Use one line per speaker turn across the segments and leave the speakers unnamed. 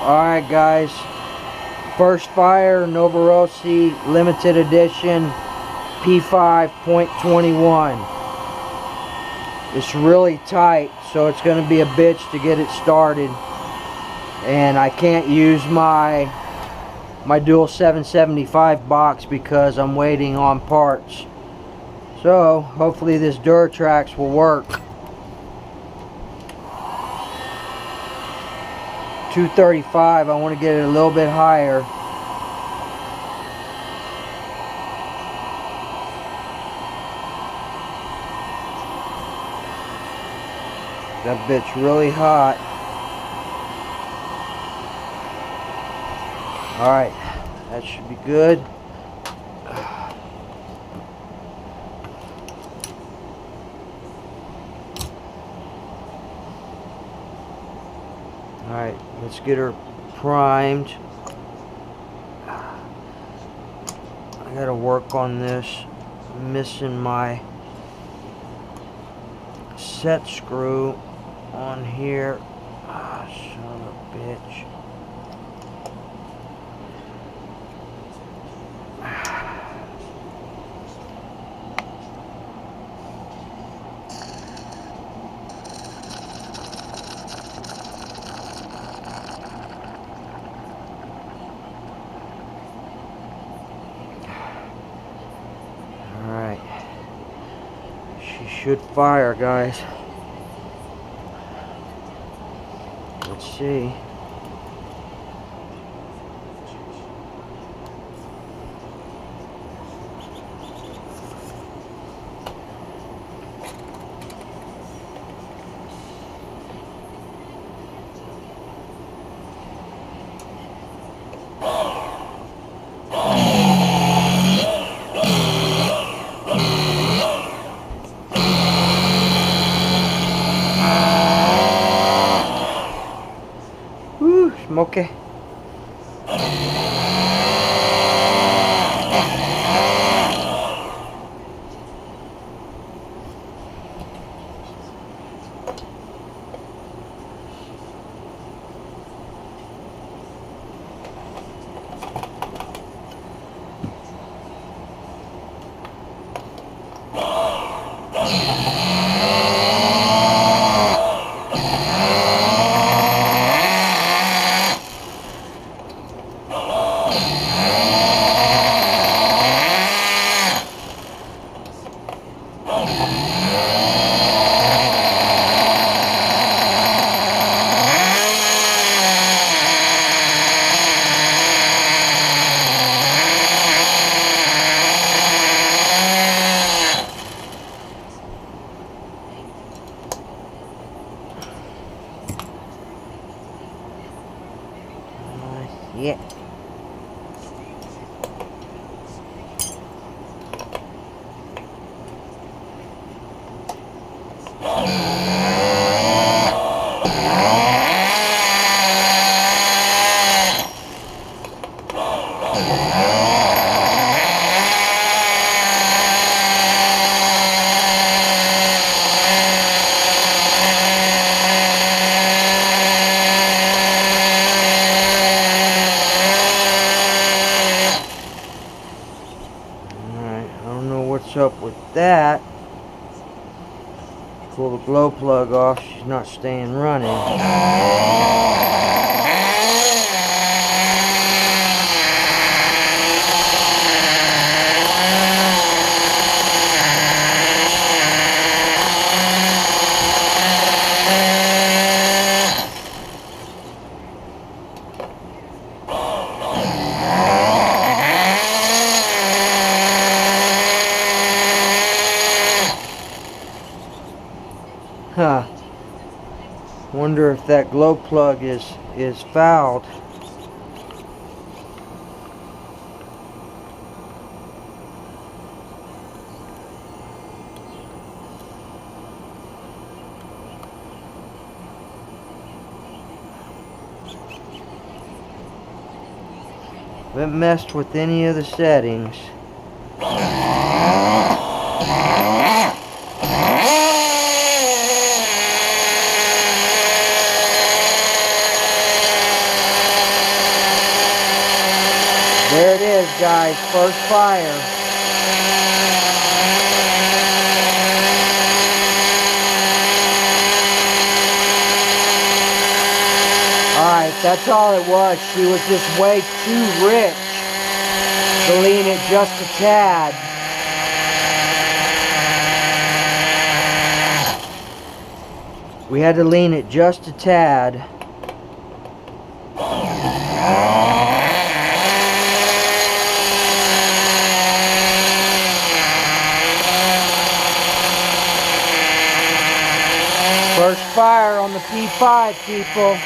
Alright guys, first fire, Nova Rossi limited edition P5.21. It's really tight, so it's going to be a bitch to get it started, and I can't use my dual 775 box because I'm waiting on parts. So hopefully this Duratrax will work. 235, I want to get it a little bit higher. That bitch really hot. Alright, that should be good. Alright, let's get her primed. I gotta work on this. I'm missing my set screw on here. Ah, son of a bitch. Alright. She should fire, guys. Let's see. Woo, smoky. Yeah. What's up with that? Pull the glow plug off, she's not staying running. Huh. Wonder if that glow plug is fouled. Haven't messed with any of the settings. There it is, guys, first fire. Alright, that's all it was. She was just way too rich to lean it just a tad. We had to lean it just a tad. First fire on the P5, people.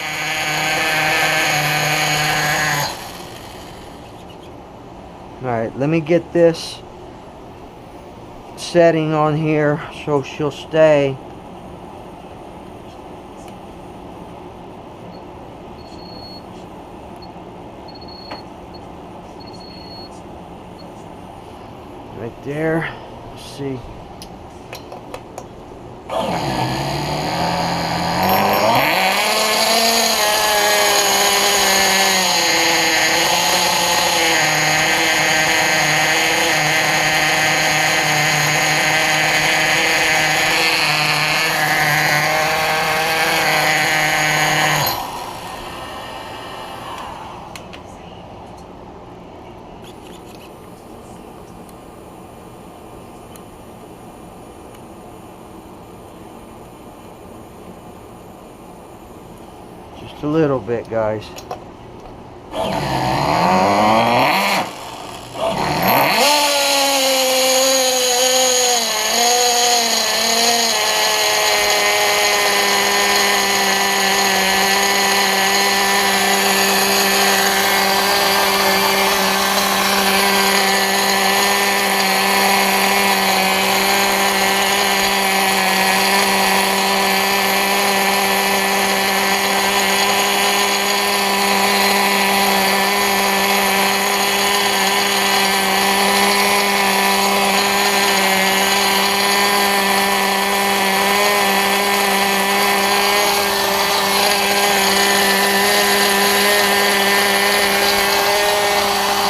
Alright, let me get this setting on here so she'll stay. Right there. Let's see. Just a little bit, guys.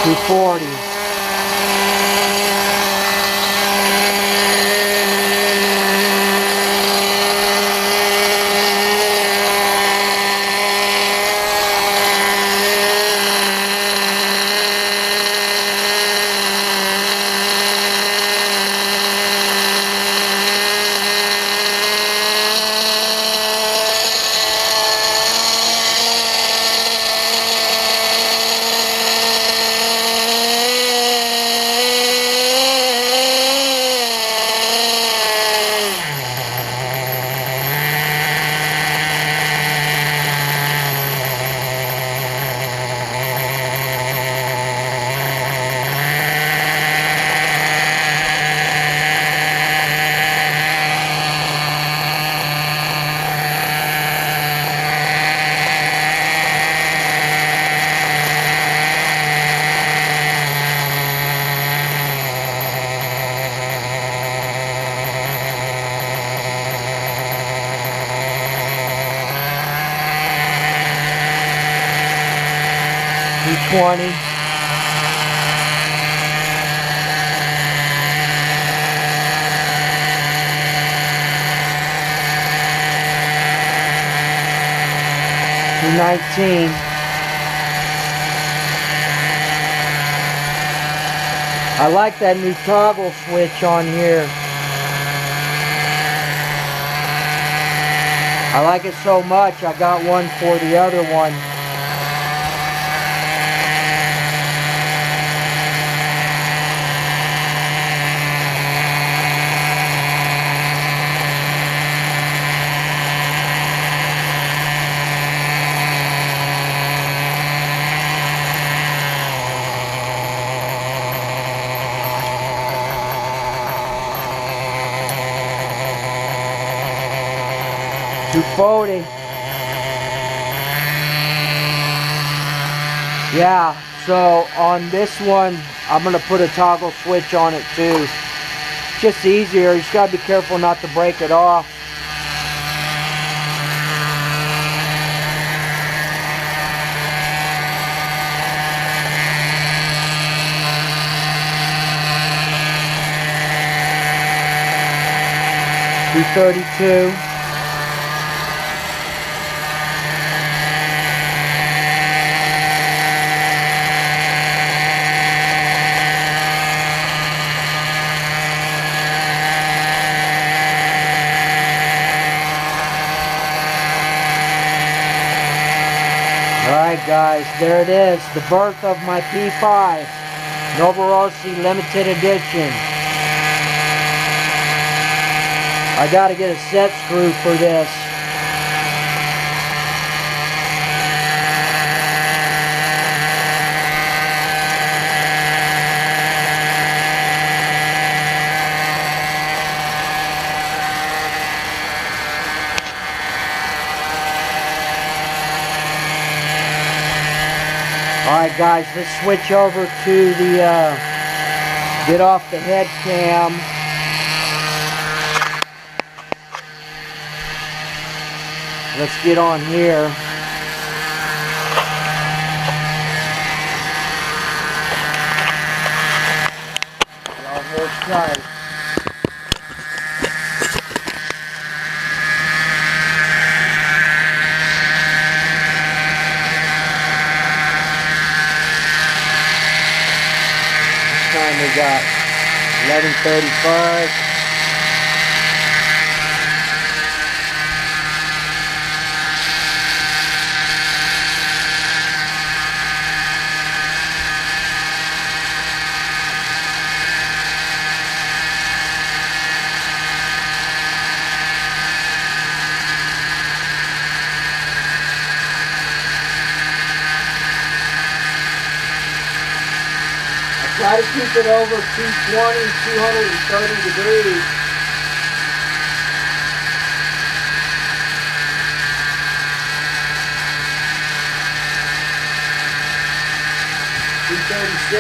.240. .220. .219. I like that new toggle switch on here. I like it so much, I got one for the other one. .240. Yeah, so on this one, I'm going to put a toggle switch on it too. Just easier. You just got to be careful not to break it off. 232. Alright guys, there it is, the birth of my P5 Novorossi limited edition. I gotta get a set screw for this. Alright guys, let's switch over to the, get off the head cam. Let's get on here. Y'all hold tight. We got 11:35. Try to keep it over 220, 230 degrees. $237.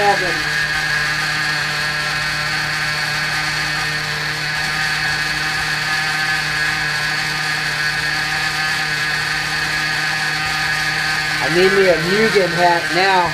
I need me a Mugen hat now.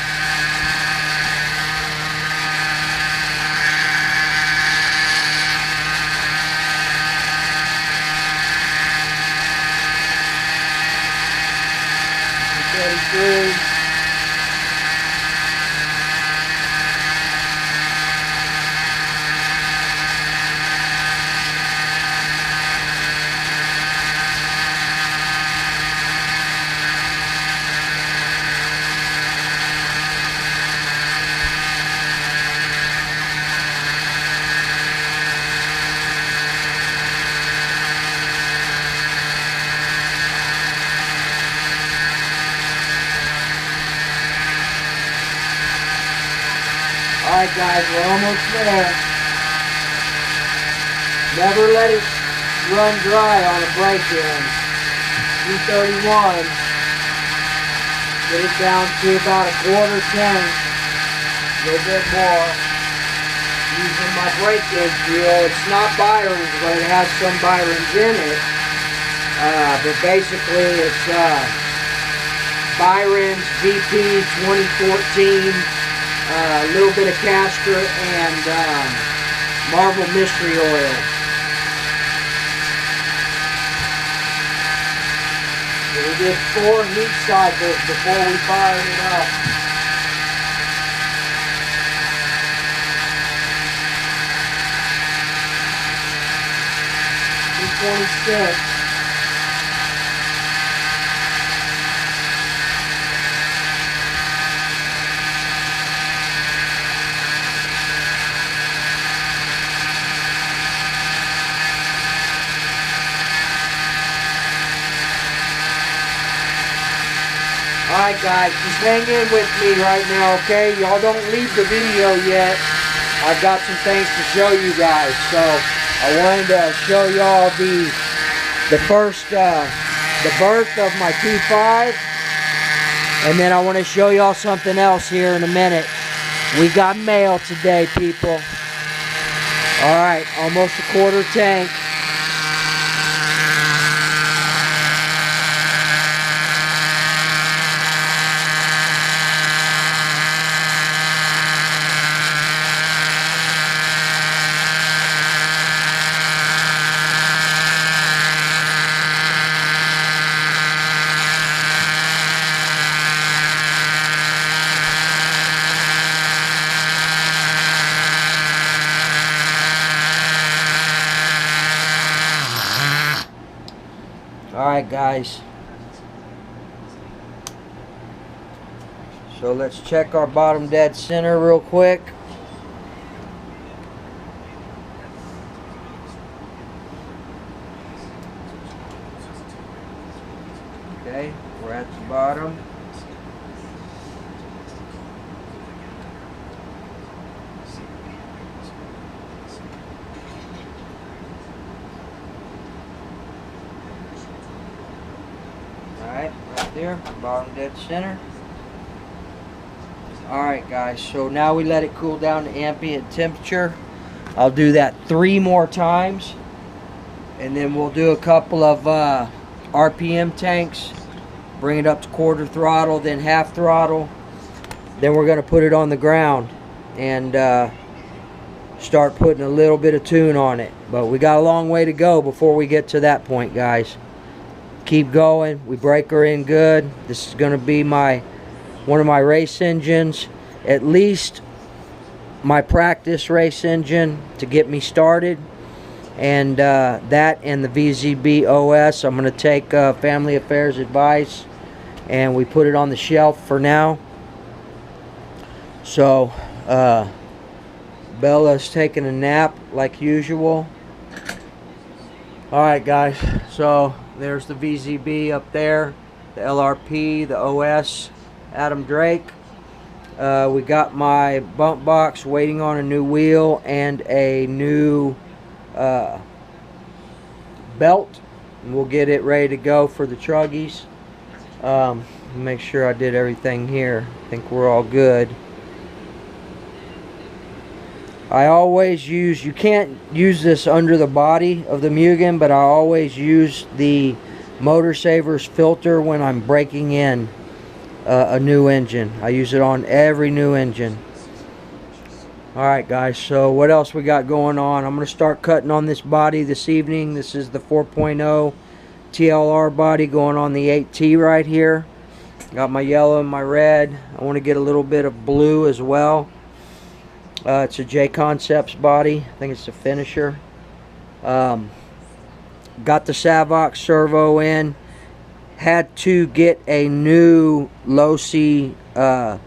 Alright guys, we're almost there. Never let it run dry on a break-in. 231. Get it down to about a quarter tank. A little bit more. Using my break-in fuel. It's not Byron's, but it has some Byron's in it. But basically it's Byron's VP 2014. A little bit of castor and Marvel Mystery Oil. So we did 4 heat cycles before we fired it up. $226. Alright guys, just hang in with me right now, okay? Y'all don't leave the video yet. I've got some things to show you guys. So I wanted to show y'all the birth of my P5. And then I want to show y'all something else here in a minute. We got mail today, people. Alright, almost a quarter tank. guys. So let's check our bottom dead center real quick. Okay, we're at the bottom. Alright, right there, bottom dead center. Alright guys, so now we let it cool down to ambient temperature. I'll do that 3 more times. And then we'll do a couple of RPM tanks. Bring it up to quarter throttle, then half throttle. Then we're going to put it on the ground and start putting a little bit of tune on it. But we got a long way to go before we get to that point, guys. Keep going. We break her in good. This is going to be one of my race engines, at least my practice race engine to get me started. And that and the VZB OS, I'm going to take Family Affairs advice and we put it on the shelf for now. So Bella's taking a nap like usual. Alright guys, so there's the VZB up there, the LRP, the OS, Adam Drake. We got my bump box waiting on a new wheel and a new belt. And we'll get it ready to go for the truggies. Make sure I did everything here. I think we're all good. I always use, you can't use this under the body of the Mugen, but I always use the Motor Savers filter when I'm breaking in a new engine. I use it on every new engine. Alright guys, so what else we got going on? I'm going to start cutting on this body this evening. This is the 4.0 TLR body going on the 8T right here. Got my yellow and my red. I want to get a little bit of blue as well. It's a J Concepts body. I think it's a finisher. Got the Savox servo in. Had to get a new low C throttle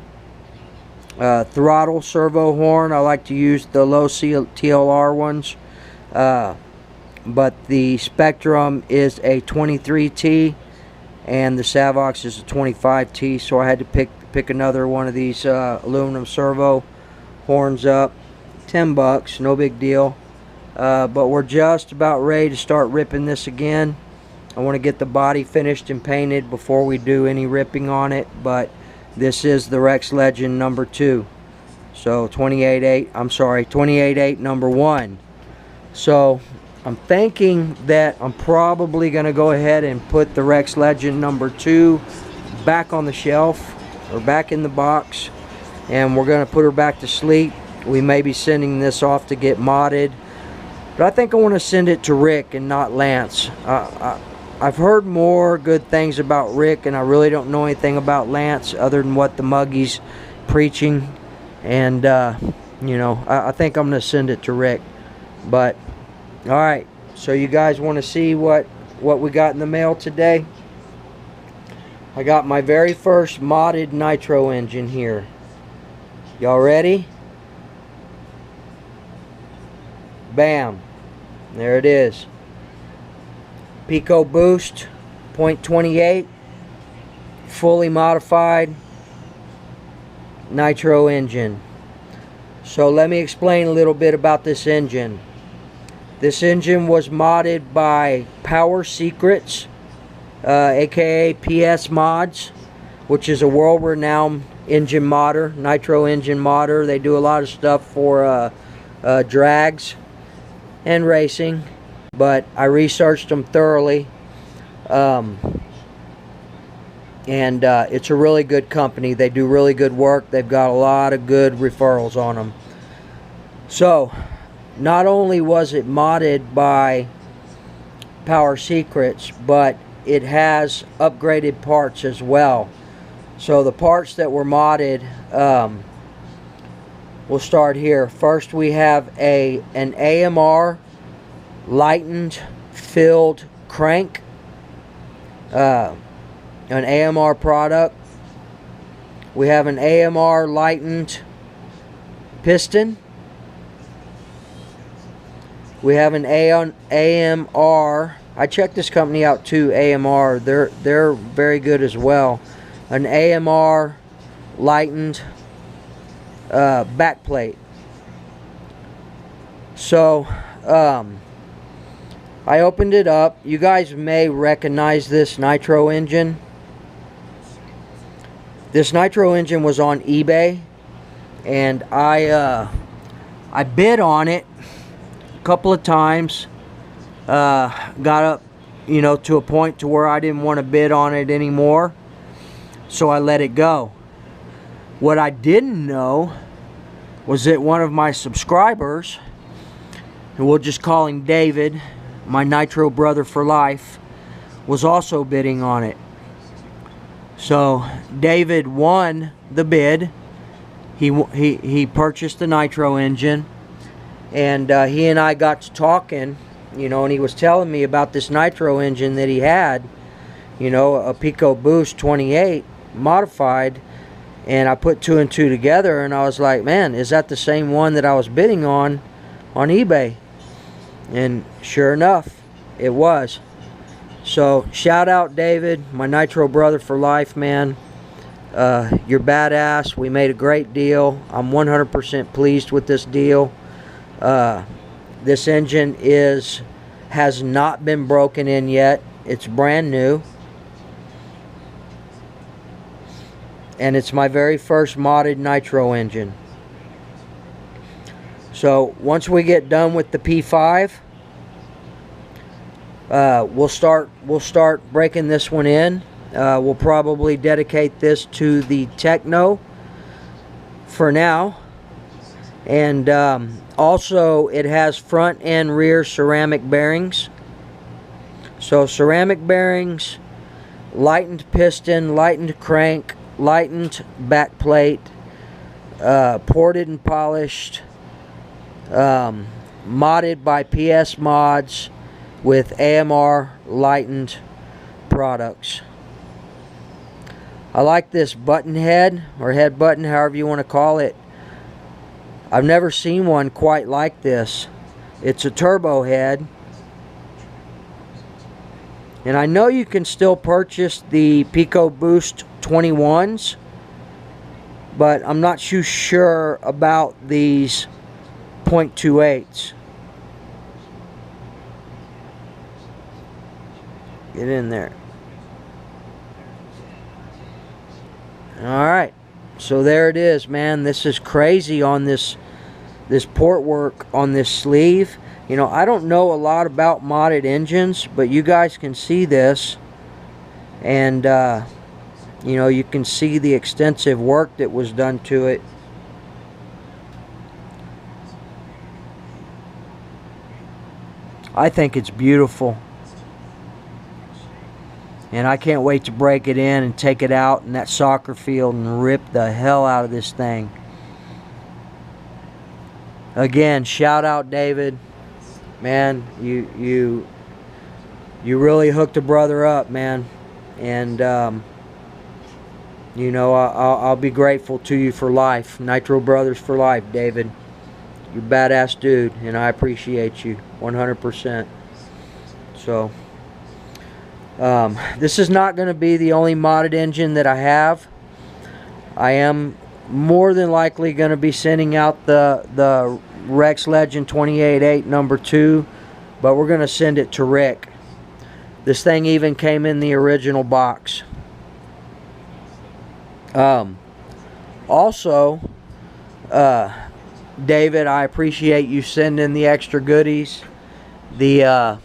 servo horn. I like to use the low C TLR ones. But the Spectrum is a 23T and the Savox is a 25T. So I had to pick another one of these aluminum servo horns up. $10, no big deal. But we're just about ready to start ripping this again. I want to get the body finished and painted before we do any ripping on it. But this is the Rex Legend number 2. So 28.8 number 1. So I'm thinking that I'm probably going to go ahead and put the Rex Legend number 2 back on the shelf or back in the box. And we're going to put her back to sleep. We may be sending this off to get modded. But I think I want to send it to Rick and not Lance. I've heard more good things about Rick, and I really don't know anything about Lance other than what the Muggy's preaching. And, you know, I think I'm going to send it to Rick. But, alright. So you guys want to see what we got in the mail today? I got my very first modded Nitro engine here. Y'all ready? Bam. There it is. Pico Boost 0.28 fully modified Nitro engine. So let me explain a little bit about this engine. This engine was modded by Power Secrets, aka PS Mods, which is a world-renowned engine modder, Nitro engine modder. They do a lot of stuff for drags and racing, but I researched them thoroughly, and it's a really good company. They do really good work. They've got a lot of good referrals on them. So not only was it modded by Power Secrets, but it has upgraded parts as well. So the parts that were modded, we'll start here. First we have an AMR lightened filled crank. an AMR product. We have an AMR lightened piston. We have an AMR. I checked this company out too, AMR. They're very good as well. An AMR lightened back plate. So I opened it up. You guys may recognize this Nitro engine. This Nitro engine was on eBay, and I bid on it a couple of times. Got up, you know, to a point to where I didn't want to bid on it anymore, so I let it go. What I didn't know was that one of my subscribers, and we'll just call him David, my Nitro brother for life, was also bidding on it. So David won the bid. He purchased the Nitro engine, and he and I got to talking, you know, and he was telling me about this Nitro engine that he had, you know, a Pico Boost 28 modified, and I put two and two together, and I was like, man, is that the same one that I was bidding on eBay? And sure enough, it was. So shout out David, my Nitro brother for life, man. You're badass. We made a great deal. I'm 100% pleased with this deal. This engine has not been broken in yet. It's brand new. And it's my very first modded Nitro engine. So once we get done with the P5, we'll start breaking this one in. We'll probably dedicate this to the Techno for now. And also it has front and rear ceramic bearings. So ceramic bearings, lightened piston, lightened crank, lightened back plate, ported and polished, modded by PS Mods with AMR lightened products. I like this button head, or head button, however you want to call it. I've never seen one quite like this. It's a turbo head. And I know you can still purchase the Pico Boost 21s, but I'm not too sure about these .28s. Get in there. Alright, so there it is, man. This is crazy on this port work on this sleeve. You know, I don't know a lot about modded engines, but you guys can see this, and you know, you can see the extensive work that was done to it. I think it's beautiful, and I can't wait to break it in and take it out in that soccer field and rip the hell out of this thing. Again, shout out David, man. You really hooked a brother up, man, and you know, I'll be grateful to you for life. Nitro Brothers for life, David. You're a badass dude, and I appreciate you 100%. So this is not going to be the only modded engine that I have. I am more than likely going to be sending out the Rex Legend 28.8 number 2, but we're going to send it to Rick. This thing even came in the original box. Also, David, I appreciate you sending the extra goodies. The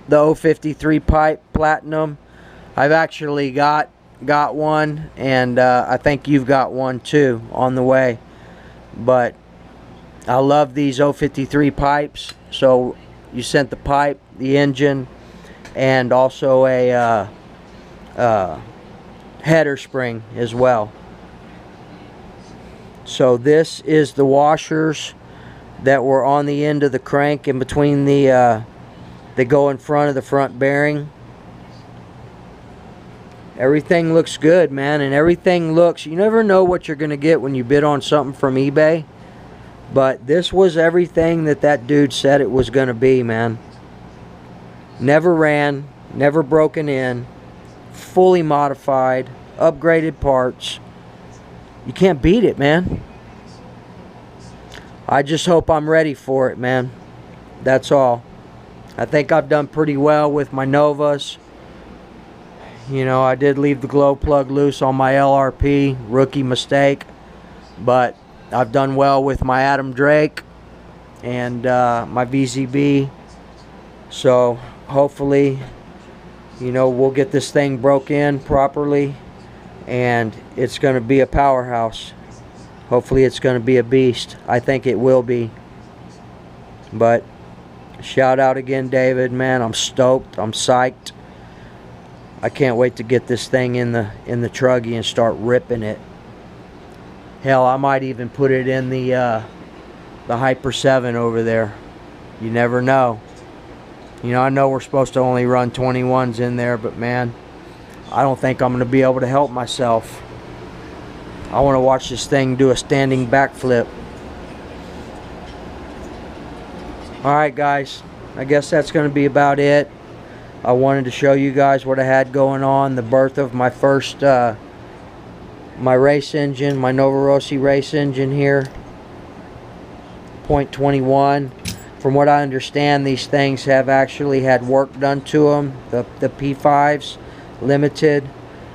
053 pipe platinum. I've actually got one, and I think you've got one too on the way. But I love these 053 pipes. So you sent the pipe, the engine, and also a header spring as well. So this is the washers that were on the end of the crank in between the that go in front of the front bearing. everything looks good, man. And everything looks, you never know what you're going to get when you bid on something from eBay. But this was everything that that dude said it was going to be, man. Never ran, never broken in, fully modified, upgraded parts. You can't beat it, man. I just hope I'm ready for it, man. That's all. I think I've done pretty well with my Novas. You know, I did leave the glow plug loose on my LRP. Rookie mistake. But I've done well with my Adam Drake and my VZB. So hopefully, you know, we'll get this thing broke in properly. And it's going to be a powerhouse. Hopefully it's going to be a beast. I think it will be. But shout out again, David, man. I'm stoked. I'm psyched. I can't wait to get this thing in the truggy and start ripping it. Hell, I might even put it in the Hyper 7 over there. You never know. You know, I know we're supposed to only run 21s in there, but man, I don't think I'm going to be able to help myself. I want to watch this thing do a standing backflip. Alright guys, I guess that's going to be about it. I wanted to show you guys what I had going on. The birth of my first, my race engine, my Novorossi race engine here. 0.21. From what I understand, these things have actually had work done to them. The P5s, limited,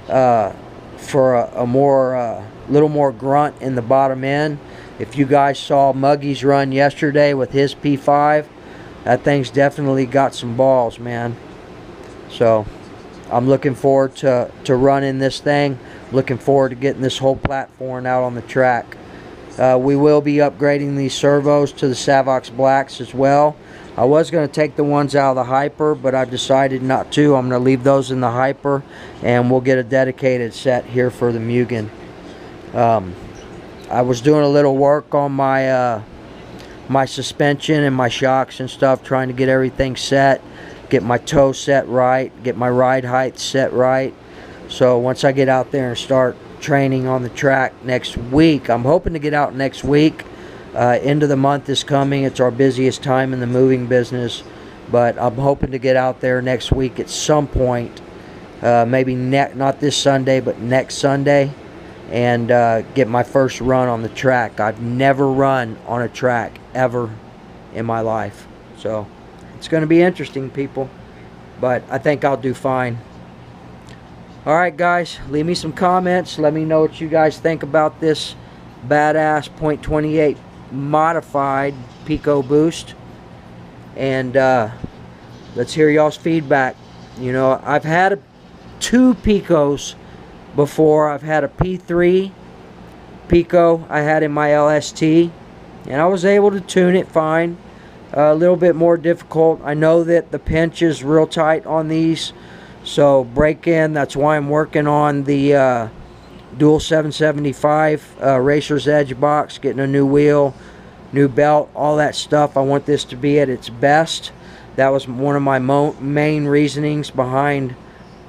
for a more, little more grunt in the bottom end. If you guys saw Muggy's run yesterday with his P5, that thing's definitely got some balls, man. So I'm looking forward to running this thing. Looking forward to getting this whole platform out on the track. We will be upgrading these servos to the Savox Blacks as well. I was going to take the ones out of the Hyper, but I've decided not to. I'm going to leave those in the Hyper, and we'll get a dedicated set here for the Mugen. I was doing a little work on my my suspension and my shocks and stuff, trying to get everything set, get my toe set right, get my ride height set right. So once I get out there and start training on the track next week, I'm hoping to get out next week. End of the month is coming. It's our busiest time in the moving business, but I'm hoping to get out there next week at some point, maybe not this Sunday, but next Sunday, and get my first run on the track. I've never run on a track ever in my life, so it's going to be interesting, people, but I think I'll do fine. Alright guys, leave me some comments. Let me know what you guys think about this badass 0.28 modified Pico boost, and let's hear y'all's feedback. You know, I've had two Picos before. I've had a P3 Pico I had in my LST, and I was able to tune it fine. A little bit more difficult. I know that the pinch is real tight on these, so break in. That's why I'm working on the dual 775 Racer's Edge box, getting a new wheel, new belt, all that stuff. I want this to be at its best. That was one of my main reasonings behind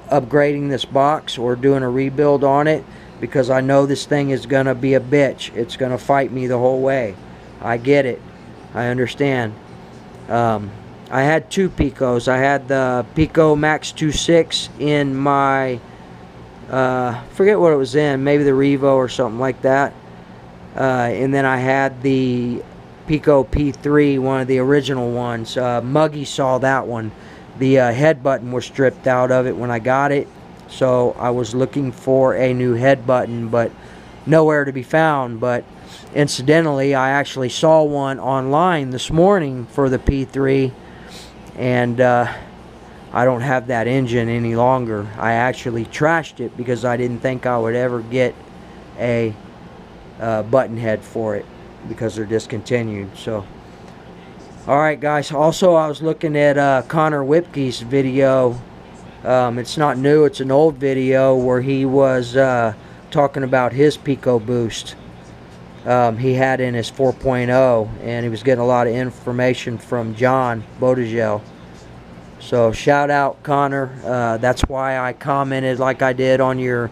upgrading this box or doing a rebuild on it, because I know this thing is going to be a bitch. It's going to fight me the whole way. I get it. I understand. I had two Picos. I had the Pico Max 2.6 in my, forget what it was in, maybe the Revo or something like that. And then I had the Pico P3, one of the original ones. Muggy saw that one. The head button was stripped out of it when I got it, so I was looking for a new head button, but nowhere to be found. But incidentally, I actually saw one online this morning for the P3, and I don't have that engine any longer. I actually trashed it because I didn't think I would ever get a button head for it, because they're discontinued. So alright guys, also I was looking at Connor Whipke's video. It's not new, it's an old video where he was talking about his Pico boost he had in his 4.0, and he was getting a lot of information from John Bodegel. So shout out Connor. That's why I commented like I did on your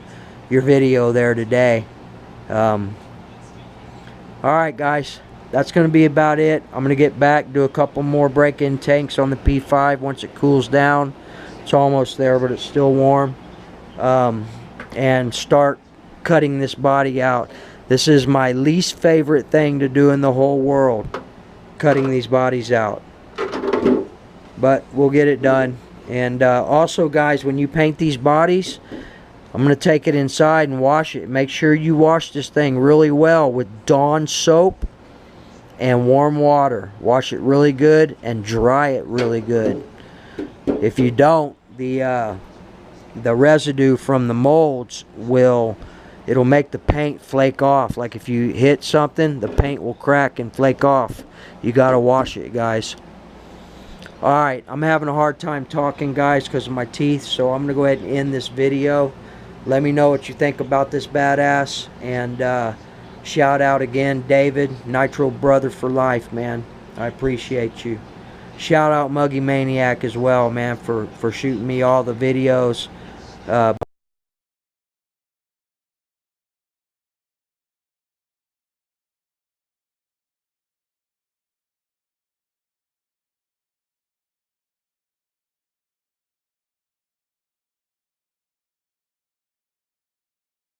video there today. Alright guys, that's going to be about it. I'm going to get back, do a couple more break-in tanks on the P5 once it cools down. It's almost there, but it's still warm. And start cutting this body out. This is my least favorite thing to do in the whole world, cutting these bodies out. But we'll get it done. And also guys, when you paint these bodies, I'm going to take it inside and wash it. Make sure you wash this thing really well with Dawn soap and warm water. Wash it really good and dry it really good. If you don't, the residue from the molds it'll make the paint flake off. Like if you hit something, the paint will crack and flake off. You got to wash it, guys. Alright, I'm having a hard time talking, guys, because of my teeth, so I'm going to go ahead and end this video. Let me know what you think about this badass. And shout out again, David, Nitro brother for life, man. I appreciate you. Shout out Muggy Maniac as well, man, for shooting me all the videos.